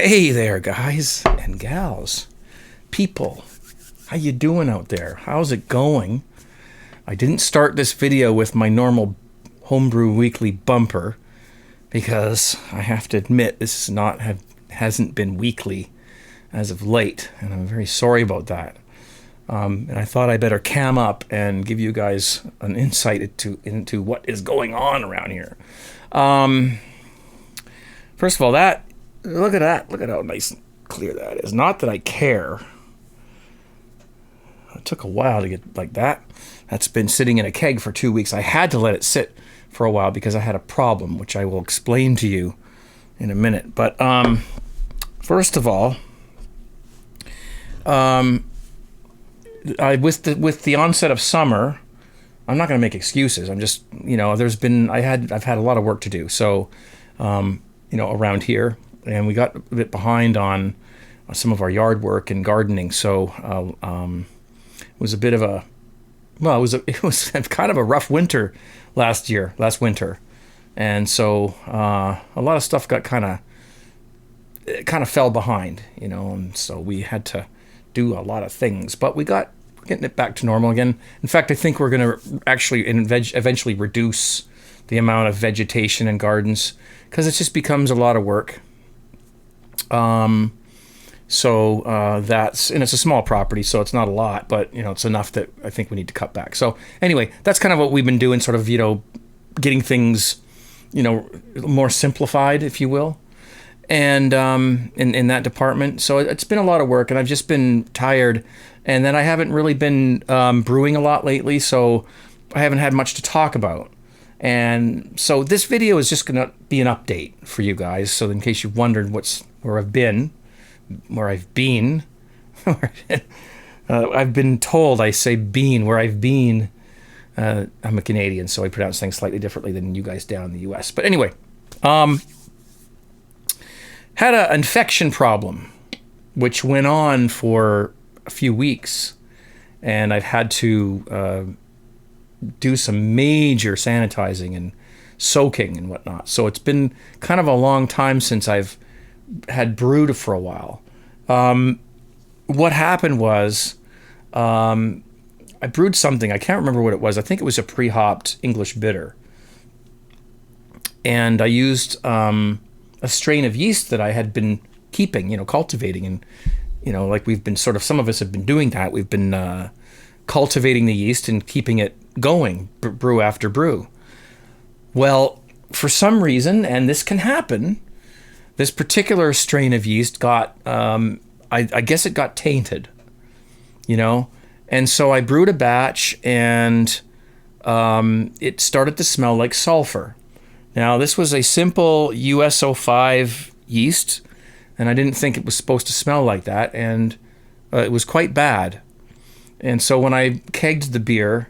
Hey there, guys and gals, people. How you doing out there? How's it going? I didn't start this video with my normal homebrew weekly bumper because I have to admit this hasn't been weekly as of late, and I'm very sorry about that. And I thought I better cam up and give you guys an insight into what is going on around here. First of all, look at that. Look at how nice and clear that is. Not that I care. It took a while to get like that. That's been sitting in a keg for 2 weeks. I had to let it sit for a while because I had a problem, which I will explain to you in a minute. But first of all, with the onset of summer, I'm not going to make excuses. I'm just, I've had a lot of work to do. So, around here, and we got a bit behind on some of our yard work and gardening. So it was a bit of it was kind of a rough winter last winter, and so a lot of stuff got kind of fell behind, and so we had to do a lot of things, but we're getting it back to normal again. In fact, I think we're going to actually eventually reduce the amount of vegetation in gardens because it just becomes a lot of work. And it's a small property, so it's not a lot, but it's enough that I think we need to cut back. So anyway, that's kind of what we've been doing, sort of, getting things, more simplified, if you will, and in that department. So it's been a lot of work, and I've just been tired, and then I haven't really been brewing a lot lately, so I haven't had much to talk about. And so this video is just going to be an update for you guys. So in case you've wondered where I've been, I've been told I say bean, where I've been. I'm a Canadian, so I pronounce things slightly differently than you guys down in the US. But anyway, had an infection problem, which went on for a few weeks, and I've had to do some major sanitizing and soaking and whatnot. So it's been kind of a long time since I've had brewed for a while. What happened was I brewed something. I can't remember what it was. I think it was a pre-hopped English bitter. And I used a strain of yeast that I had been keeping, cultivating. And, like we've been some of us have been doing that. We've been cultivating the yeast and keeping it going, brew after brew. Well, for some reason, and this can happen, this particular strain of yeast got, I guess it got tainted, and so I brewed a batch, and it started to smell like sulfur. Now, this was a simple USO5 yeast, and I didn't think it was supposed to smell like that, and it was quite bad. And so when I kegged the beer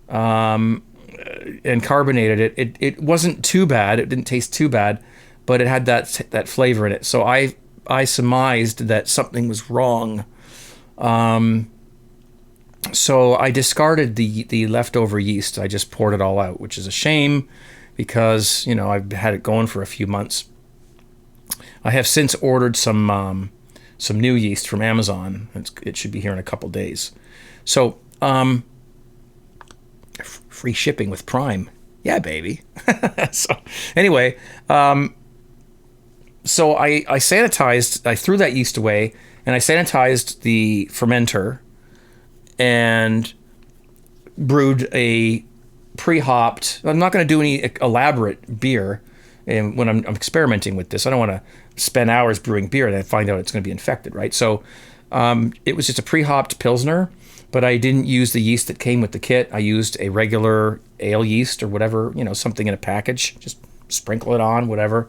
and carbonated it, it wasn't too bad. It didn't taste too bad, but it had that flavor in it. So I surmised that something was wrong. So I discarded the leftover yeast. I just poured it all out, which is a shame because, I've had it going for a few months. I have since ordered some new yeast from Amazon. It should be here in a couple days. So, free shipping with Prime. Yeah, baby. So anyway, so I sanitized, I threw that yeast away, and I sanitized the fermenter and brewed a pre-hopped. I'm not going to do any elaborate beer, and when I'm experimenting with this, I don't want to spend hours brewing beer and then find out it's going to be infected, right? So it was just a pre-hopped Pilsner, but I didn't use the yeast that came with the kit. I used a regular ale yeast or whatever, something in a package. Just sprinkle it on, whatever.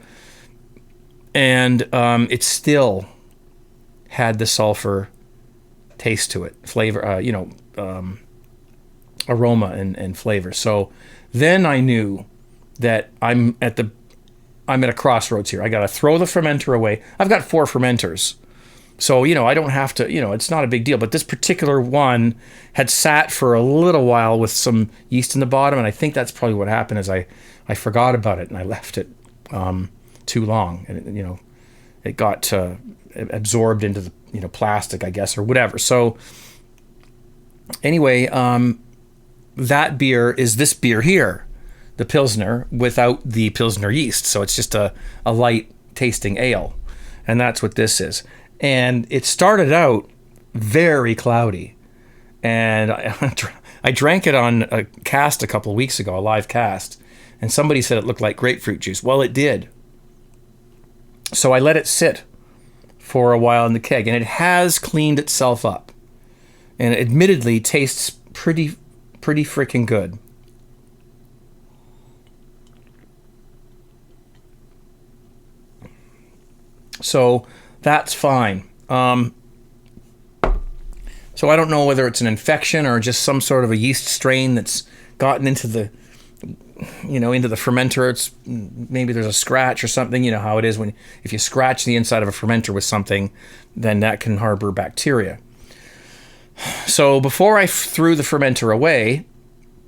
And it still had the sulfur taste to it, flavor, aroma and flavor. So then I knew that I'm at a crossroads here. I got to throw the fermenter away. I've got 4 fermenters. So, I don't have to, it's not a big deal. But this particular one had sat for a little while with some yeast in the bottom. And I think that's probably what happened is I forgot about it and I left it too long. And, it got absorbed into the plastic, I guess, or whatever. So anyway, that beer is this beer here, the Pilsner, without the Pilsner yeast. So it's just a light tasting ale. And that's what this is. And it started out very cloudy. And I drank it on a cast a couple of weeks ago, a live cast. And somebody said it looked like grapefruit juice. Well, it did. So I let it sit for a while in the keg. And it has cleaned itself up. And it admittedly tastes pretty freaking good. So that's fine. So I don't know whether it's an infection or just some sort of a yeast strain that's gotten into the fermenter. It's maybe there's a scratch or something. You know how it is if you scratch the inside of a fermenter with something, then that can harbor bacteria. So before I threw the fermenter away,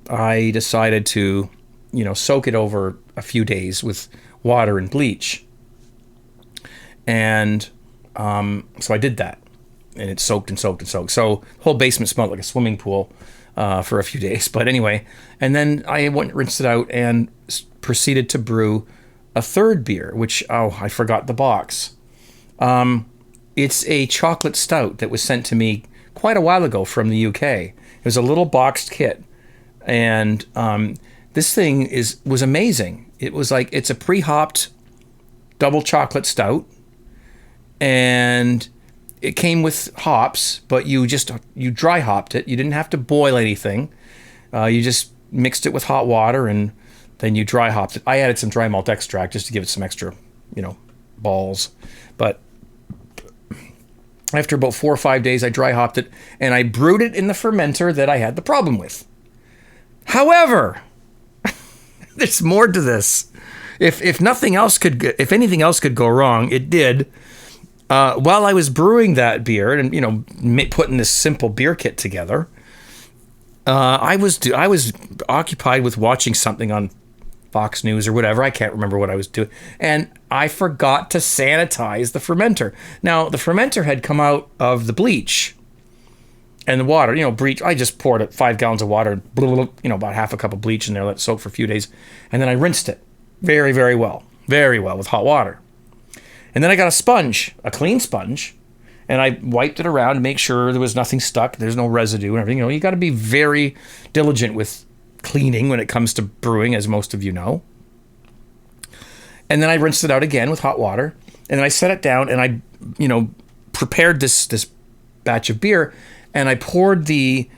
I decided to, soak it over a few days with water and bleach. And so I did that. And it soaked and soaked and soaked. So the whole basement smelled like a swimming pool for a few days. But anyway, and then I went and rinsed it out and proceeded to brew a third beer, which, I forgot the box. It's a chocolate stout that was sent to me quite a while ago from the UK. It was a little boxed kit. And this thing was amazing. It was like, it's a pre-hopped double chocolate stout. And it came with hops, but you dry hopped it. You didn't have to boil anything. You just mixed it with hot water and then you dry hopped it. I added some dry malt extract just to give it some extra, balls. But after about 4 or 5 days, I dry hopped it and I brewed it in the fermenter that I had the problem with. However, there's more to this. If anything else could go wrong, it did. While I was brewing that beer and putting this simple beer kit together, I was occupied with watching something on Fox News or whatever. I can't remember what I was doing, and I forgot to sanitize the fermenter. Now the fermenter had come out of the bleach and the water. Bleach. I just poured 5 gallons of water, about half a cup of bleach in there, let it soak for a few days, and then I rinsed it very, very well with hot water. And then I got a sponge, a clean sponge, and I wiped it around to make sure there was nothing stuck. There's no residue and everything. You got to be very diligent with cleaning when it comes to brewing, as most of you know. And then I rinsed it out again with hot water, and then I set it down, and I, prepared this batch of beer, and I poured the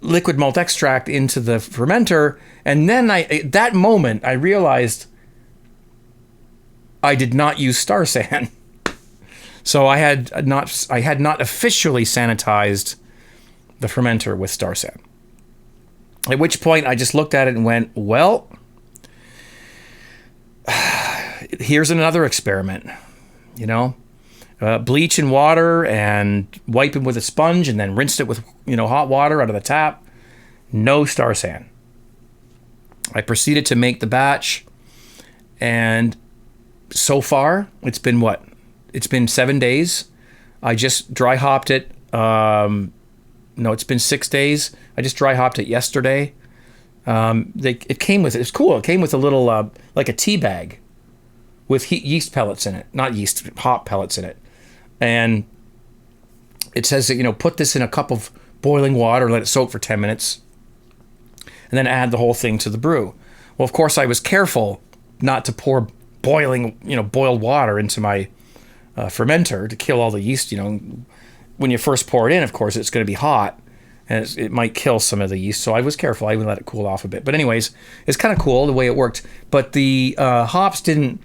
liquid malt extract into the fermenter, and then at that moment I realized I did not use Star San. So I had not officially sanitized the fermenter with Star San. At which point I just looked at it and went, well, here's another experiment. Bleach and water and wipe it with a sponge and then rinsed it with hot water out of the tap. No Star San. I proceeded to make the batch, and so far, it's been what? It's been 7 days. I just dry hopped it. No, it's been 6 days. I just dry hopped it yesterday. It came with it. It's cool. It came with a little like a tea bag with yeast pellets in it, not yeast, hop pellets in it, and it says that put this in a cup of boiling water, let it soak for 10 minutes, and then add the whole thing to the brew. Well, of course, I was careful not to pour boiled water into my fermenter to kill all the yeast. When you first pour it in, of course, it's going to be hot and it might kill some of the yeast. So I was careful. I even let it cool off a bit. But anyways, it's kind of cool the way it worked. But the hops didn't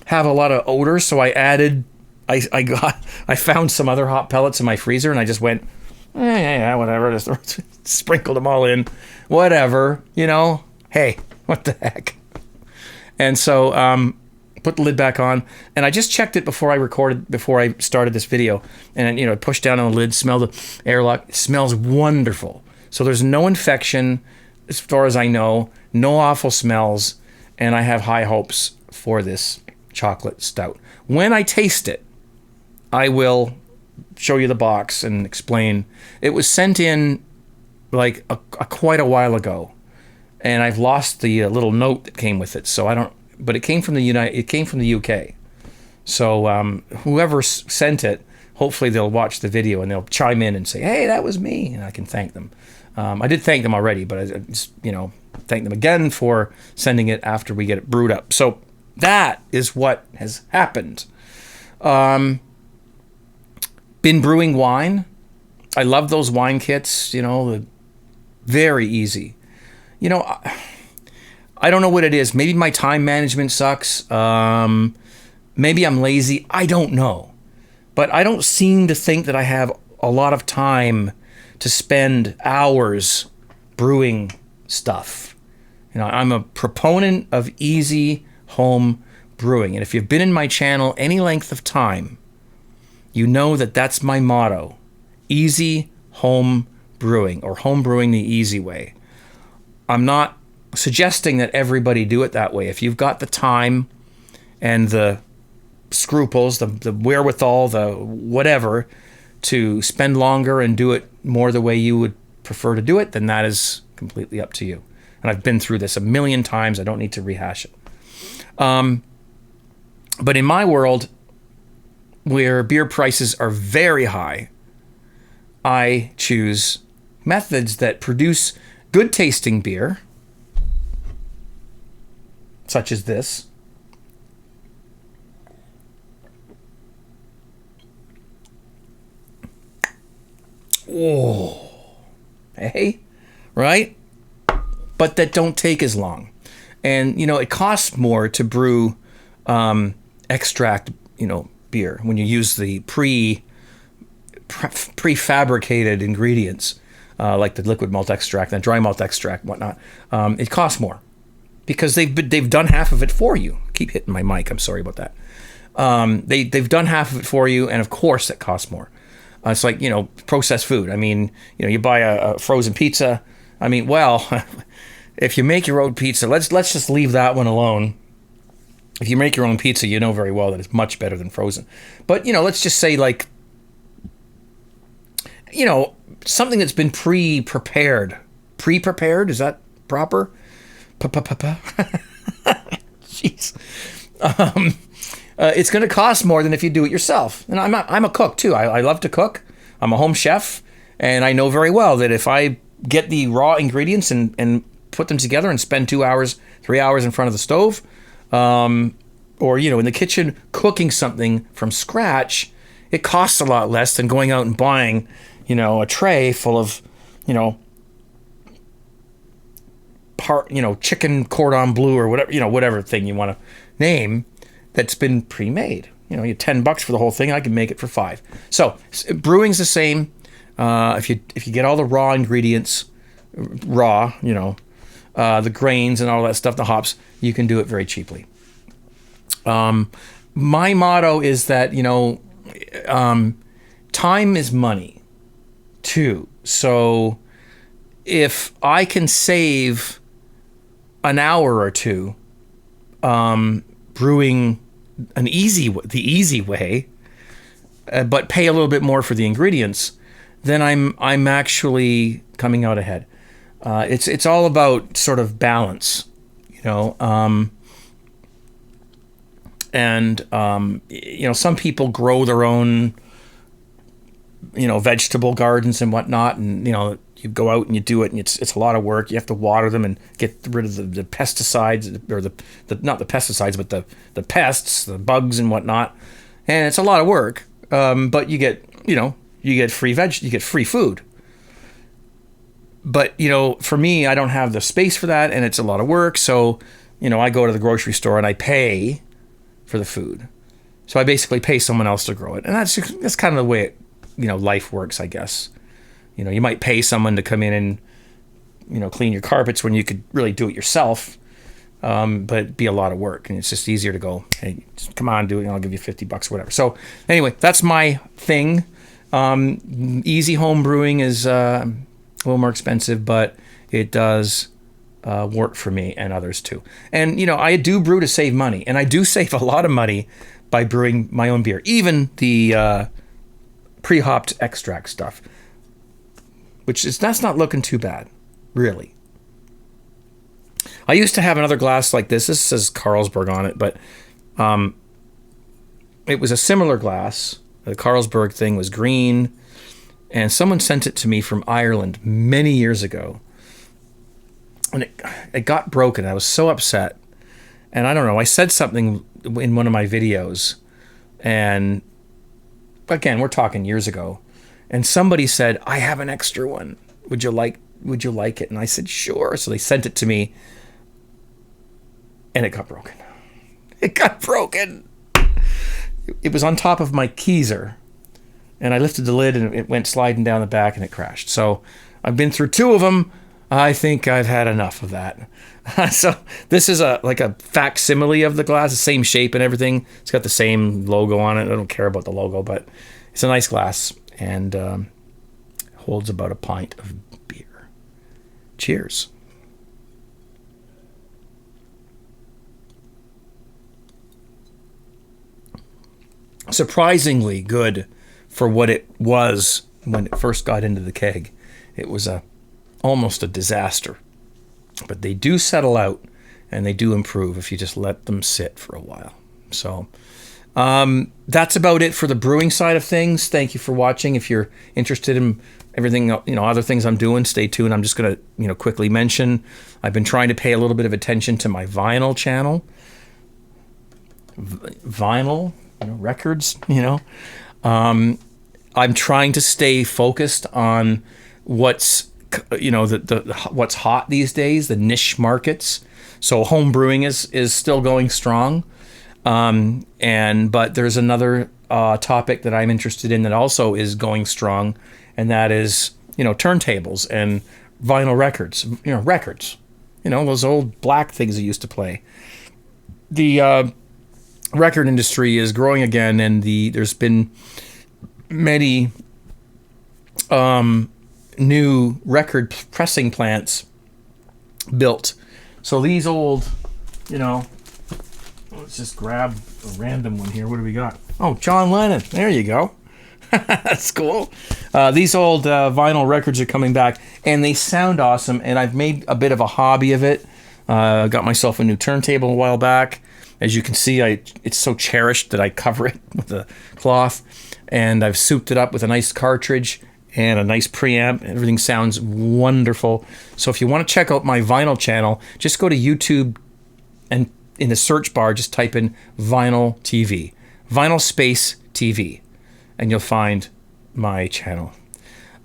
have a lot of odor, so I added. I found some other hop pellets in my freezer, and I just went, yeah, whatever. Just sprinkled them all in, whatever. Hey, what the heck? And so put the lid back on, and I just checked it before I started this video, and I pushed down on the lid, smelled the airlock. It smells wonderful. So there's no infection as far as I know, no awful smells, and I have high hopes for this chocolate stout. When I taste it, I will show you the box and explain. It was sent in like quite a while ago, and I've lost the little note that came with it. So I don't. But it came from the UK. So whoever sent it, hopefully they'll watch the video and they'll chime in and say, "Hey, that was me," and I can thank them. I did thank them already, but I just, thank them again for sending it after we get it brewed up. So that is what has happened. Been brewing wine. I love those wine kits. Very easy. I don't know what it is. Maybe my time management sucks. Maybe I'm lazy. I don't know. But I don't seem to think that I have a lot of time to spend hours brewing stuff. I'm a proponent of easy home brewing. And if you've been in my channel any length of time, you know that that's my motto. Easy home brewing, or home brewing the easy way. I'm not suggesting that everybody do it that way. If you've got the time and the scruples, the wherewithal, the whatever, to spend longer and do it more the way you would prefer to do it, then that is completely up to you. And I've been through this a million times. I don't need to rehash it. But in my world, where beer prices are very high, I choose methods that produce good tasting beer, such as this. Oh, hey, right? But that don't take as long. And, it costs more to brew extract, beer when you use the prefabricated ingredients, like the liquid malt extract and dry malt extract and whatnot. It costs more because they've done half of it for you. I keep hitting my mic. I'm sorry about that. They've done half of it for you, and of course it costs more. It's like, processed food. I mean, you buy a frozen pizza. I mean, well, if you make your own pizza, let's just leave that one alone. If you make your own pizza, you know very well that it's much better than frozen. But, let's just say, like, something that's been pre-prepared. Pre-prepared? Is that proper? Jeez. It's going to cost more than if you do it yourself. And I'm a cook, too. I love to cook. I'm a home chef. And I know very well that if I get the raw ingredients and put them together and spend 2 hours, 3 hours in front of the stove, or, in the kitchen cooking something from scratch, it costs a lot less than going out and buying, a tray full of, chicken cordon bleu or whatever, whatever thing you want to name that's been pre-made. You $10 for the whole thing, I can make it for $5. So brewing's the same. If you get all the raw ingredients, the grains and all that stuff, the hops, you can do it very cheaply. My motto is that, time is money too. So if I can save an hour or two, brewing the easy way, but pay a little bit more for the ingredients, then I'm actually coming out ahead. It's all about sort of balance, and some people grow their own, vegetable gardens and whatnot, and you go out and you do it, and it's a lot of work. You have to water them and get rid of the pesticides, or the not the pesticides, but the pests, the bugs and whatnot. And it's a lot of work. But you get free you get free food. But for me, I don't have the space for that, and it's a lot of work. So I go to the grocery store and I pay for the food. So I basically pay someone else to grow it, and that's kind of the way life works, I guess. You might pay someone to come in and, clean your carpets when you could really do it yourself. But it'd be a lot of work, and it's just easier to go, hey, just come on, do it, and I'll give you $50, whatever. So anyway, that's my thing. Easy home brewing is a little more expensive, but it does worked for me and others too. And, I do brew to save money, and I do save a lot of money by brewing my own beer, even the pre-hopped extract stuff, that's not looking too bad, really. I used to have another glass like this. This says Carlsberg on it, but it was a similar glass. The Carlsberg thing was green, and someone sent it to me from Ireland many years ago. And it got broken. I was so upset. And I don't know, I said something in one of my videos, and again, we're talking years ago, and somebody said, I have an extra one. Would you like it? And I said, sure. So they sent it to me, and it got broken. It got broken. It was on top of my Keyser, and I lifted the lid, and it went sliding down the back, and it crashed. So I've been through 2 of them. I think I've had enough of that. So this is like a facsimile of the glass, the same shape and everything. It's got the same logo on it. I don't care about the logo, but it's a nice glass, and holds about a pint of beer. Cheers. Surprisingly good for what it was when it first got into the keg. It was almost a disaster, but they do settle out and they do improve if you just let them sit for a while. So that's about it for the brewing side of things. Thank you for watching. If you're interested in everything, other things I'm doing, stay tuned. I'm just going to quickly mention, I've been trying to pay a little bit of attention to my vinyl channel. Vinyl, records, I'm trying to stay focused on what's what's hot these days, the niche markets. So home brewing is still going strong, but there's another topic that I'm interested in that also is going strong, and that is turntables and vinyl records. Records, those old black things that used to play. The record industry is growing again, and there's been many new record pressing plants built. So these old, let's just grab a random one here. What do we got? Oh, John Lennon. There you go. That's cool. These old vinyl records are coming back, and they sound awesome, and I've made a bit of a hobby of it. Got myself a new turntable a while back. As you can see, it's so cherished that I cover it with a cloth, and I've souped it up with a nice cartridge and a nice preamp. Everything sounds wonderful. So if you want to check out my vinyl channel, just go to YouTube, and in the search bar, just type in Vinyl TV, Vinyl Space TV, and you'll find my channel.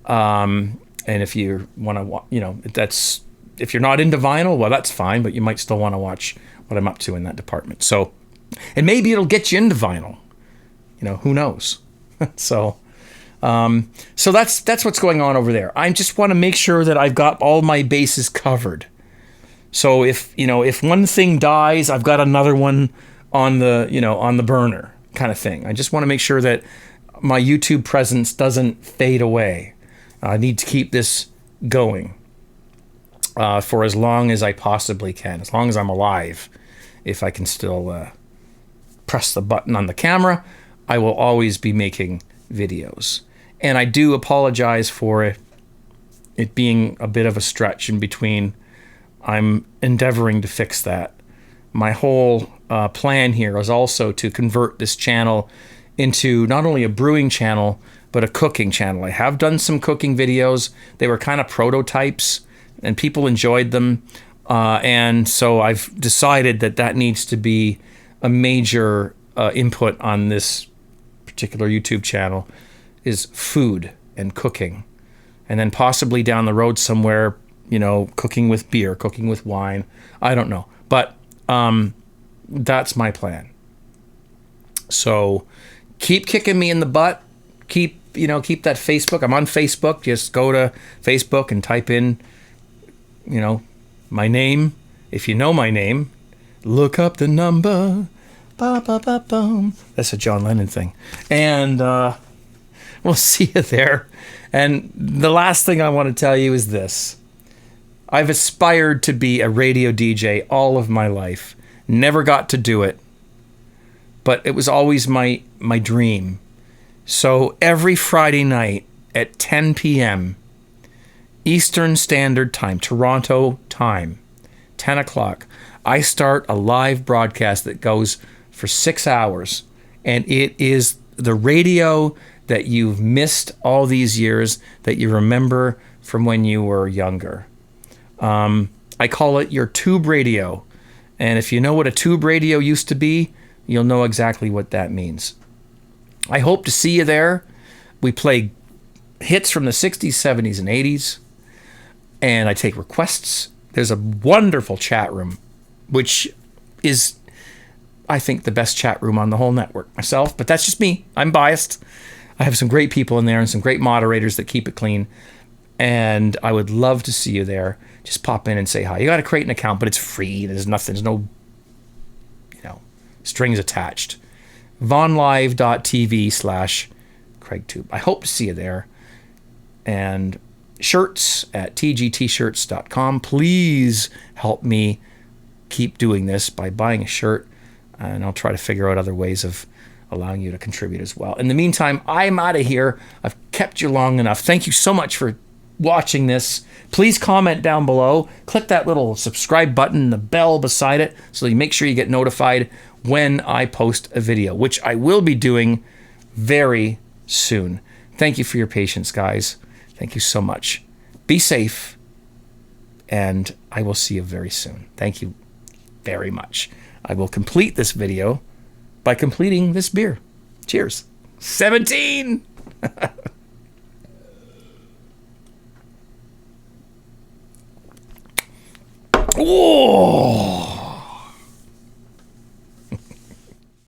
And if you want to, if you're not into vinyl, well, that's fine, but you might still want to watch what I'm up to in that department. So, and maybe it'll get you into vinyl. Who knows? So that's what's going on over there. I just want to make sure that I've got all my bases covered. So if one thing dies, I've got another one on the burner kind of thing. I just want to make sure that my YouTube presence doesn't fade away. I need to keep this going for as long as I possibly can, as long as I'm alive. If I can still press the button on the camera, I will always be making videos. And I do apologize for it being a bit of a stretch in between. I'm endeavoring to fix that. My whole plan here is also to convert this channel into not only a brewing channel, but a cooking channel. I have done some cooking videos. They were kind of prototypes, and people enjoyed them. And so I've decided that needs to be a major input on this particular YouTube channel, is food and cooking. And then possibly down the road somewhere, cooking with beer, cooking with wine. I don't know. But that's my plan. So keep kicking me in the butt. Keep that Facebook. I'm on Facebook. Just go to Facebook and type in, my name. If you know my name, look up the number. Ba, ba, ba, boom. That's a John Lennon thing. And we'll see you there. And the last thing I want to tell you is this. I've aspired to be a radio DJ all of my life. Never got to do it, but it was always my dream. So every Friday night at 10 p.m. Eastern Standard Time, Toronto time, 10 o'clock, I start a live broadcast that goes for 6 hours. And it is the radio that you've missed all these years, that you remember from when you were younger. I call it your tube radio. And if you know what a tube radio used to be, you'll know exactly what that means. I hope to see you there. We play hits from the 60s, 70s, and 80s. And I take requests. There's a wonderful chat room, which is, I think, the best chat room on the whole network myself. But that's just me. I'm biased. I have some great people in there and some great moderators that keep it clean. And I would love to see you there. Just pop in and say hi. You got to create an account, but it's free. There's nothing. There's no, strings attached. vonlive.tv/CraigTube. I hope to see you there. And shirts at tgtshirts.com. Please help me keep doing this by buying a shirt. And I'll try to figure out other ways of allowing you to contribute as well. In the meantime, I'm out of here. I've kept you long enough. Thank you so much for watching this. Please comment down below. Click that little subscribe button, the bell beside it, so you make sure you get notified when I post a video, which I will be doing very soon. Thank you for your patience, guys. Thank you so much. Be safe, and I will see you very soon. Thank you very much. I will complete this video by completing this beer. Cheers. 17! Whoa!